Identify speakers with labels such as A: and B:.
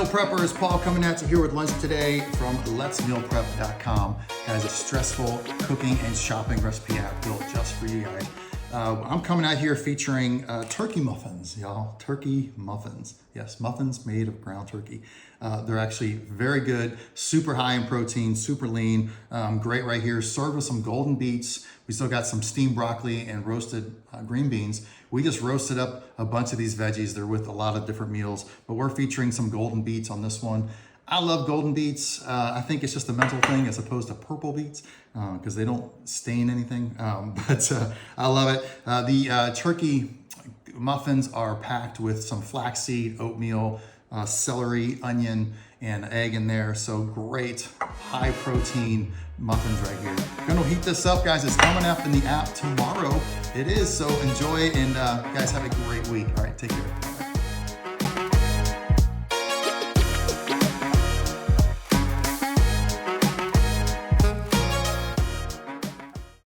A: Meal Preppers, Paul coming at you here with lunch today from letsmealprep.com. Guys, a stressful cooking and shopping recipe app built just for you guys. I'm coming out here featuring turkey muffins, y'all. Turkey muffins. Yes, muffins made of ground turkey. They're actually very good, super high in protein, super lean, great right here. Served with some golden beets. We still got some steamed broccoli and roasted green beans. We just roasted up a bunch of these veggies. They're with a lot of different meals, but we're featuring some golden beets on this one. I love golden beets. I think it's just a mental thing as opposed to purple beets because they don't stain anything, but I love it. The turkey muffins are packed with some flaxseed, oatmeal, celery, onion, and egg in there. So great, high protein muffins right here. Gonna heat this up, guys. It's coming up in the app tomorrow. It is, so enjoy, and guys, have a great week. All right, take care.